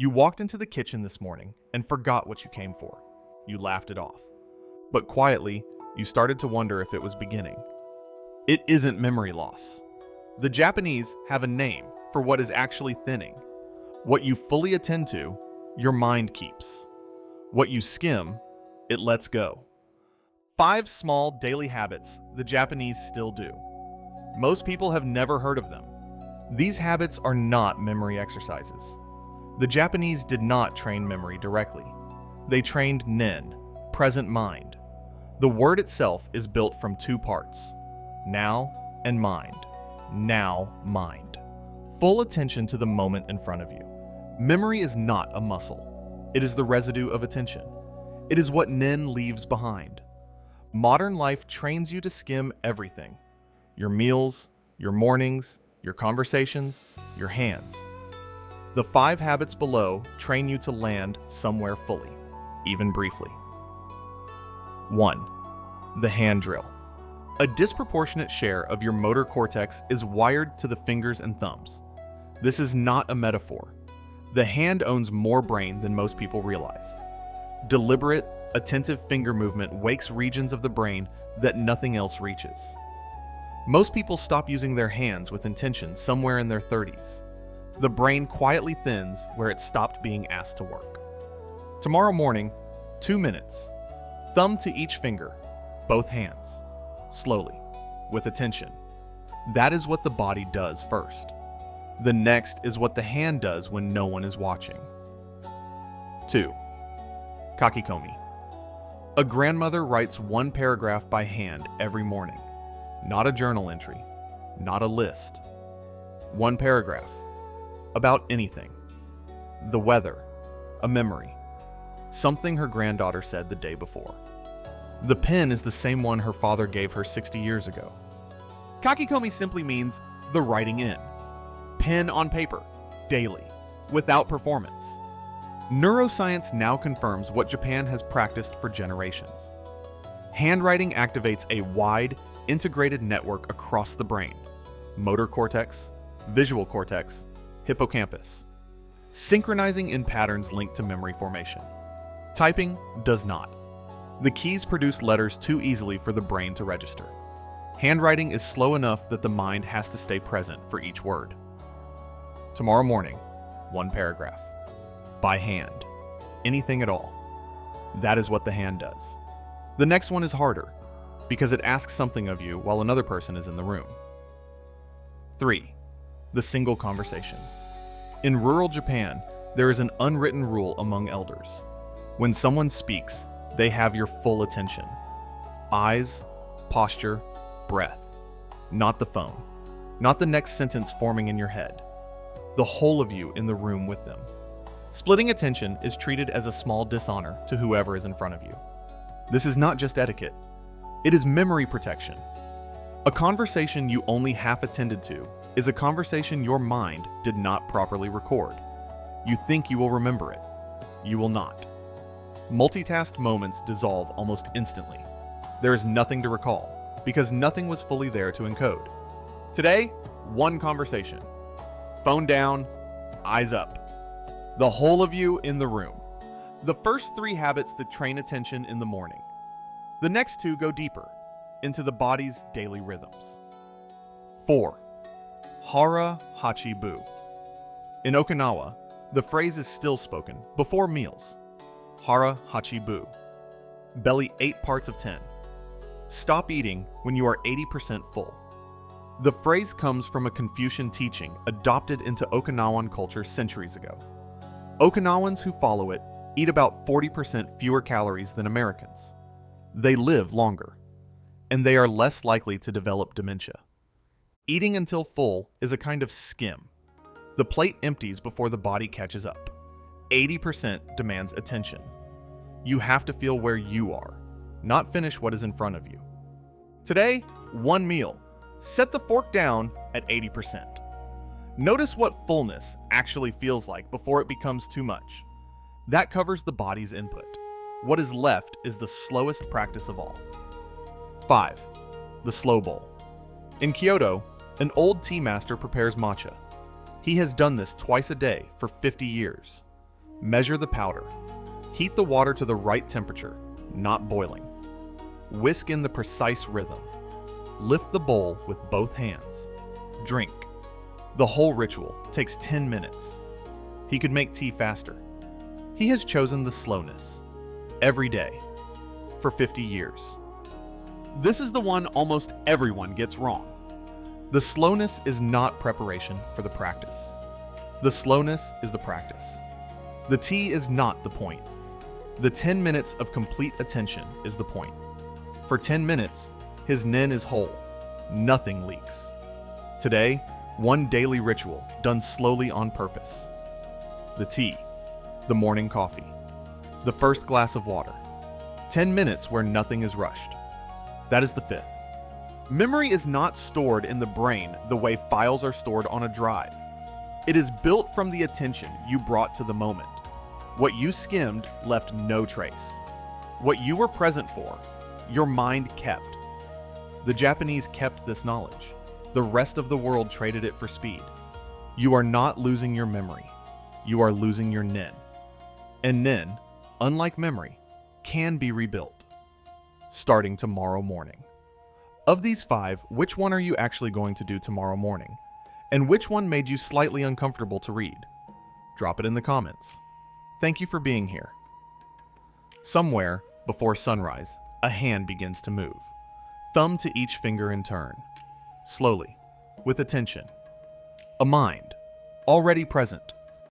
You walked into the kitchen this morning and forgot what you came for. You laughed it off. But quietly, you started to wonder if it was beginning. It isn't memory loss. The Japanese have a name for what is actually thinning. What you fully attend to, your mind keeps. What you skim, it lets go. 5 small daily habits the Japanese still do. Most people have never heard of them. These habits are not memory exercises. The Japanese did not train memory directly. They trained nen, present mind. The word itself is built from 2 parts, now and mind. Now, mind. Full attention to the moment in front of you. Memory is not a muscle. It is the residue of attention. It is what nen leaves behind. Modern life trains you to skim everything. Your meals, your mornings, your conversations, your hands. The 5 habits below train you to land somewhere fully, even briefly. 1. The hand drill. A disproportionate share of your motor cortex is wired to the fingers and thumbs. This is not a metaphor. The hand owns more brain than most people realize. Deliberate, attentive finger movement wakes regions of the brain that nothing else reaches. Most people stop using their hands with intention somewhere in their 30s. The brain quietly thins where it stopped being asked to work. Tomorrow morning, 2 minutes. Thumb to each finger, both hands. Slowly, with attention. That is what the body does first. The next is what the hand does when no one is watching. 2. Kakikomi. A grandmother writes 1 paragraph by hand every morning. Not a journal entry, not a list. 1 paragraph. About anything. The weather, a memory. Something her granddaughter said the day before. The pen is the same one her father gave her 60 years ago. Kakikomi simply means the writing in. Pen on paper, daily, without performance. Neuroscience now confirms what Japan has practiced for generations. Handwriting activates a wide, integrated network across the brain. Motor cortex, visual cortex, hippocampus. Synchronizing in patterns linked to memory formation. Typing does not. The keys produce letters too easily for the brain to register. Handwriting is slow enough that the mind has to stay present for each word. Tomorrow morning, 1 paragraph. By hand. Anything at all. That is what the hand does. The next one is harder, because it asks something of you while another person is in the room. 3. The single conversation. In rural Japan, there is an unwritten rule among elders. When someone speaks, they have your full attention. Eyes, posture, breath. Not the phone. Not the next sentence forming in your head. The whole of you in the room with them. Splitting attention is treated as a small dishonor to whoever is in front of you. This is not just etiquette. It is memory protection. A conversation you only half attended to is a conversation your mind did not properly record. You think you will remember it. You will not. Multitasked moments dissolve almost instantly. There is nothing to recall, because nothing was fully there to encode. Today, 1 conversation. Phone down, eyes up. The whole of you in the room. The first 3 habits to train attention in the morning. The next 2 go deeper, into the body's daily rhythms. 4. Hara, hachi, bu. In Okinawa, the phrase is still spoken before meals. Hara, hachi, bu. Belly 8 parts of 10. Stop eating when you are 80% full. The phrase comes from a Confucian teaching adopted into Okinawan culture centuries ago. Okinawans who follow it eat about 40% fewer calories than Americans. They live longer, and they are less likely to develop dementia. Eating until full is a kind of skim. The plate empties before the body catches up. 80% demands attention. You have to feel where you are, not finish what is in front of you. Today, 1 meal. Set the fork down at 80%. Notice what fullness actually feels like before it becomes too much. That covers the body's input. What is left is the slowest practice of all. 5. The slow bowl. In Kyoto, an old tea master prepares matcha. He has done this twice a day for 50 years. Measure the powder. Heat the water to the right temperature, not boiling. Whisk in the precise rhythm. Lift the bowl with both hands. Drink. The whole ritual takes 10 minutes. He could make tea faster. He has chosen the slowness. Every day. For 50 years. This is the one almost everyone gets wrong. The slowness is not preparation for the practice. The slowness is the practice. The tea is not the point. The 10 minutes of complete attention is the point. For 10 minutes, his nen is whole. Nothing leaks. Today, one daily ritual done slowly on purpose. The tea, the morning coffee, the first glass of water. 10 minutes where nothing is rushed. That is the fifth. Memory is not stored in the brain the way files are stored on a drive. It is built from the attention you brought to the moment. What you skimmed left no trace. What you were present for, your mind kept. The Japanese kept this knowledge. The rest of the world traded it for speed. You are not losing your memory. You are losing your nen. And nen, unlike memory, can be rebuilt. Starting tomorrow morning. Of these 5, which one are you actually going to do tomorrow morning? And which one made you slightly uncomfortable to read? Drop it in the comments. Thank you for being here. Somewhere, before sunrise, a hand begins to move. Thumb to each finger in turn. Slowly, with attention. A mind, already present,